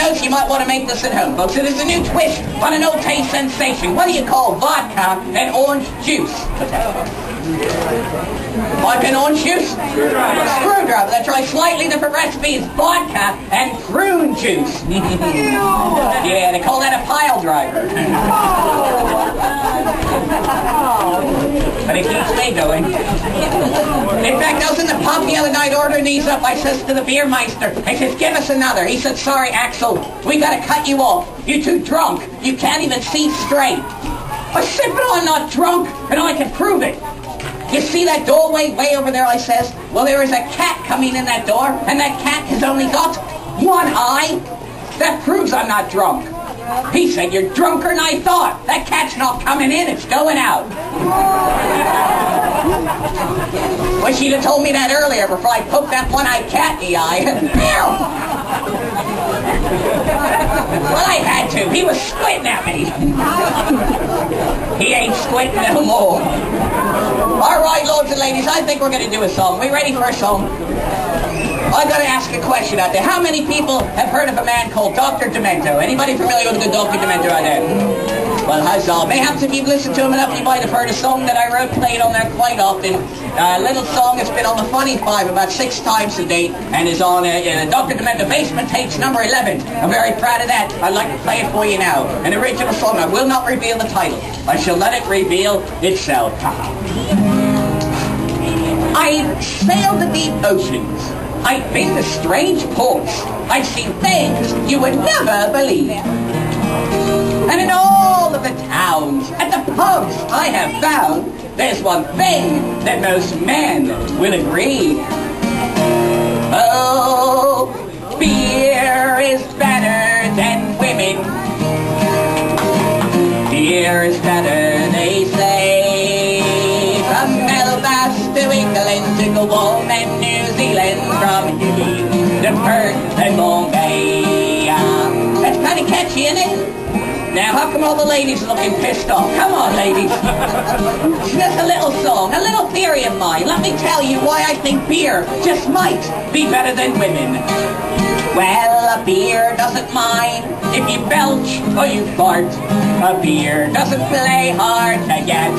notes, you might want to make this at home, folks. It is a new twist on an old taste sensation. What do you call vodka and orange juice? Vodka and orange juice? Screwdriver. That's right. Slightly different recipe is vodka and prune juice. Yeah, they call that a pile driver. But it keeps me going. In fact, I was in the pub the other night ordering these up. I says to the beer meister, I says, give us another. He said, sorry, Axel, we got to cut you off. You're too drunk. You can't even see straight. I said, but I'm not drunk, and I can prove it. You see that doorway way over there, I says? Well, there is a cat coming in that door, and that cat has only got one eye. That proves I'm not drunk. He said, you're drunker than I thought. That cat's not coming in, it's going out. Wish he'd have told me that earlier before I poked that one-eyed cat in the eye. Well, I had to. He was squinting at me. He ain't squinting no more. All right, lords and ladies, I think we're going to do a song. We ready for a song? I've got to ask a question out there. How many people have heard of a man called Dr. Demento? Anybody familiar with a good Dr. Demento out there? Well, huzzah. Perhaps if you've listened to him enough, you might have heard a song that I wrote, played on there quite often. A little song that's been on the Funny Five about 6 times to date, and is on Dr. Demento Basement Tapes number 11. I'm very proud of that. I'd like to play it for you now. An original song. I will not reveal the title. I shall let it reveal itself. I've sailed the deep oceans. I've been to strange ports. I've seen things you would never believe. And in all of the towns, at the pubs I have found, there's one thing that most men will agree. Oh, beer is better than women. Beer is better, they say. From Belfast to England to Guam and New Zealand, from Hilly to Perth and Bombay. That's kind of catchy, isn't it? Now, how come all the ladies are looking pissed off? Come on, ladies. Just a little song, a little theory of mine. Let me tell you why I think beer just might be better than women. Well, a beer doesn't mind if you belch or you fart. A beer doesn't play hard to get.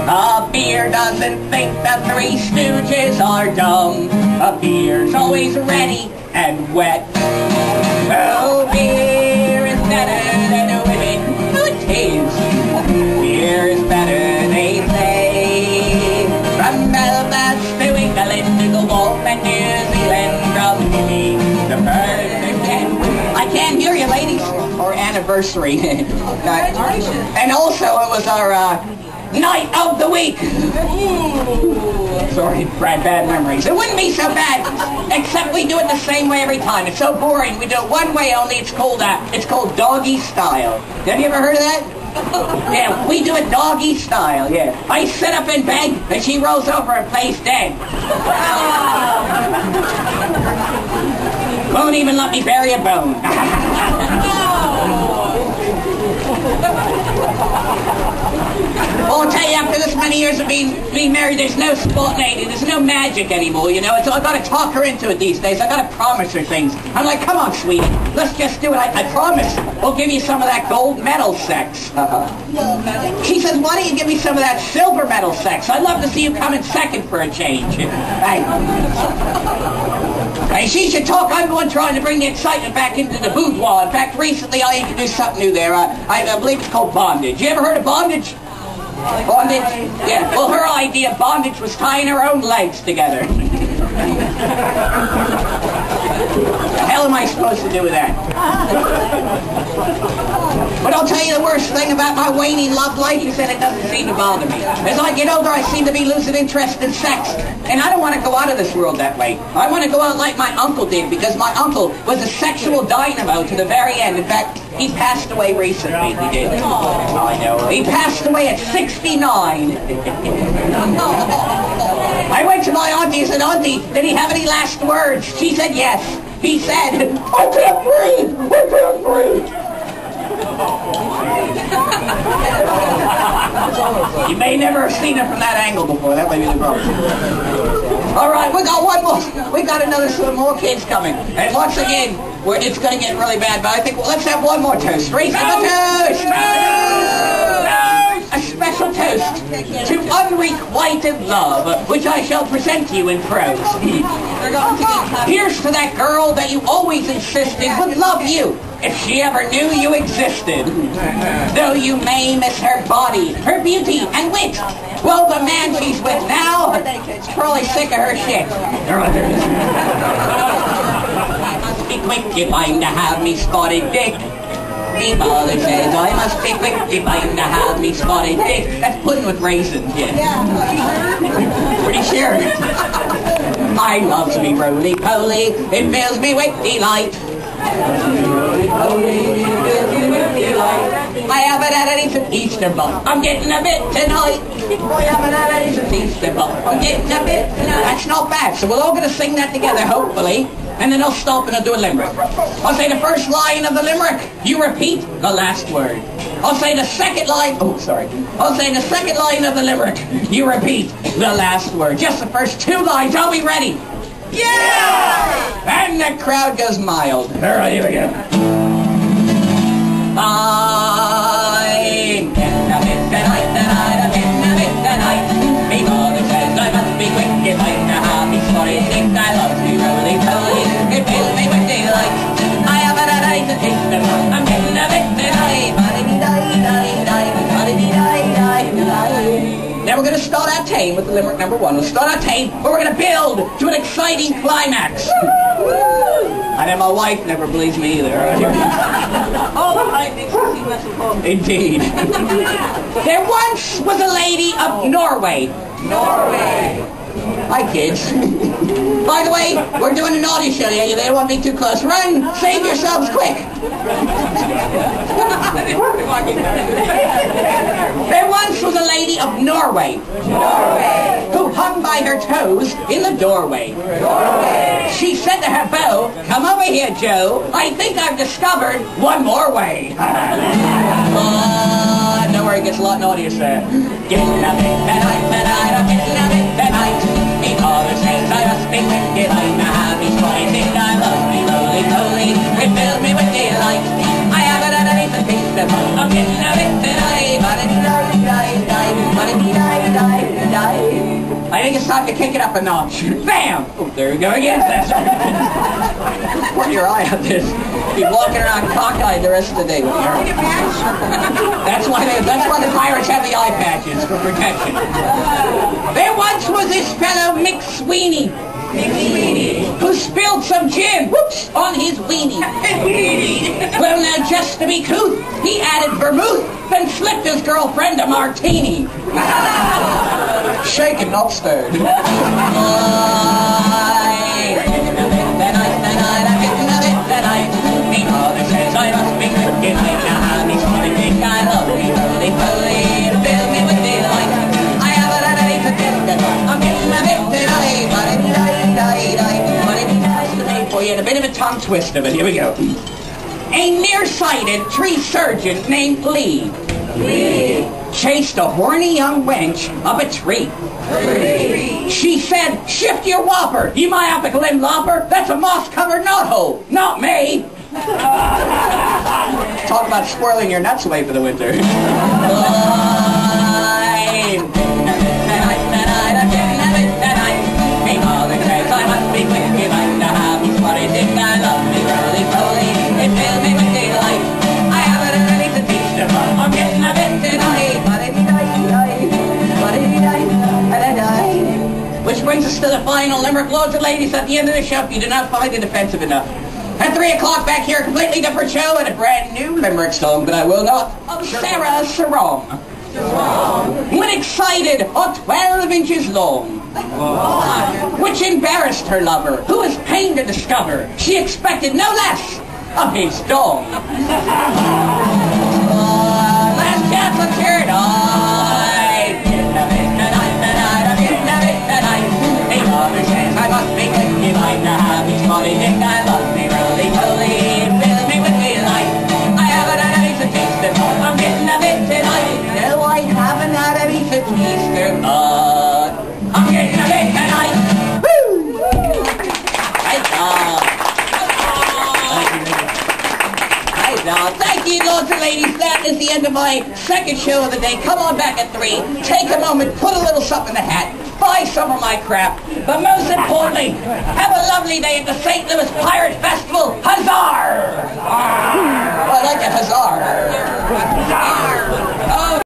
A beer doesn't think the Three Stooges are dumb. A beer's always ready and wet. Oh, beer is better than women. Oh, it is. Beer is better, they say. From Belfast to England to Guam and New Zealand, from Hilly to Perth again. I can't hear you, ladies. Our anniversary. And also, it was our night of the week. Sorry, bad memories. It wouldn't be so bad, except we do it the same way every time. It's so boring. We do it one way only. It's called doggy style. Have you ever heard of that? Yeah, we do it doggy style. Yeah, I sit up in bed and she rolls over and plays dead. Won't even let me bury a bone. Well, I'll tell you, after this many years of being married, there's no spontaneity, there's no magic anymore, you know. I've got to talk her into it these days. I've got to promise her things. I'm like, come on, sweetie, let's just do it. I promise we'll give you some of that gold medal sex. She says, why don't you give me some of that silver medal sex? I'd love to see you come in second for a change. Hey, she should talk. I'm going trying to bring the excitement back into the boudoir. In fact, recently I introduced something new there. I believe it's called bondage. You ever heard of bondage? Bondage? Yeah. Well, her idea of bondage was tying her own legs together. What the hell am I supposed to do with that? But I'll tell you the worst thing about my waning love life is that it doesn't seem to bother me. As I get older, I seem to be losing interest in sex. And I don't want to go out of this world that way. I want to go out like my uncle did, because my uncle was a sexual dynamo to the very end. In fact, he passed away recently. He did. I know. He passed away at 69. I went to my auntie and said, Auntie, did he have any last words? She said yes. He said, I can't breathe! I can't breathe! You may never have seen it from that angle before. That may be the problem. All right, we got one more. We got some more kids coming. And once again, where it's going to get really bad, but I think, well, let's have one more toast. Raise the toast! A special toast to unrequited love, which I shall present to you in prose. Here's to that girl that you always insisted would love you if she ever knew you existed. Though you may miss her body, her beauty, and wit, well, the man she's with now is probably sick of her shit. Be quick if I'm to have me spotted dick. Me mother says I must be quick if I'm to have me spotted dick. That's pudding with raisins, yeah. Pretty sure. I loves me roly-poly, it fills me with delight. I haven't had any since Easter, but I'm getting a bit tonight. I haven't had any since Easter, but I'm getting a bit tonight. That's not bad, so we're all going to sing that together, hopefully. And then I'll stop and I'll do a limerick. I'll say the first line of the limerick. You repeat the last word. I'll say the second line. Oh, sorry. I'll say the second line of the limerick. You repeat the last word. Just the first two lines. Are we ready? Yeah! And the crowd goes mild. All right, here we go. I'm getting a bit tonight, I'm getting a bit tonight. Me mother says I must be quick if I'm to have me sorry. Think I love me roly-poly. It fills me with delight. I haven't had any to taste them. I'm getting a bit tonight. Now we're going to start our tame with the limerick number one. We'll start our tame, but we're going to build to an exciting climax. And then my wife never believes me either. All the hype makes you see less important. Indeed. There once was a lady of Norway. Norway. Hi, kids. By the way, we're doing a naughty show here. You don't want me too close. Run! Save yourselves quick! There once was a lady of Norway. Norway. Who hung by her toes in the doorway. Doorway. She said to her beau, "Come over here, Joe. I think I've discovered one more way." Don't worry, it gets a lot naughtier, sir. Getting a bit tonight, I'm getting a bit tonight. Me father says I must be wicked, I'm a happy spotted dick. I love me roly-poly, it fills me with delight. I haven't had any to taste them, I'm getting a bit tonight. I think it's time to kick it up a notch. Bam! Oh, there we go again. Put your eye on this. Be walking around cockeyed the rest of the day with your That's why the pirates have the eye patches for protection. There once was this fellow Mick Sweeney, who spilled some gin, whoops, on his weenie. Well, now, just to be couth, he added vermouth, then slipped his girlfriend a martini. Shaken, not stirred. Me mother says I must be wicked, I'm a happy spotted dick. I love me roly-poly, it fills me with delight. I haven't had any to taste them, I'm getting a bit tonight. For you, and a bit of a tongue twister, but here we go. A nearsighted tree surgeon named Lee chased a horny young wench up a tree. She said, "Shift your whopper, you myopic limb lopper. That's a moss-covered knothole, not me." Talk about squirreling your nuts away for the winter. Me mother says I must be wicked, I'm the happy spotted dick. I love me roly-poly, it fills me with delight. I haven't had any to taste them, I'm getting a bit tonight. Which brings us to the final limerick. Loads of ladies at the end of the show if you do not find it offensive enough. At 3 o'clock back here, a completely different show and a brand new limerick song, but I will not. Sarah Sarong. When excited, or 12 inches long. Which embarrassed her lover, who was pained to discover she expected no less of his dong. Last chance, let's hear it. I must be wicked, I'm the happy spotted dick. I love me roly-poly, it fills me with delight. I haven't had any to taste them, I'm getting a bit tonight. No, I haven't had any to taste them, but I'm getting a bit tonight. Woo! Thank you. Now, thank you, lords and ladies. That is the end of my second show of the day. Come on back at 3. Take a moment, put a little something in the hat, buy some of my crap. But most importantly, have a lovely day at the St. Louis Pirate Festival.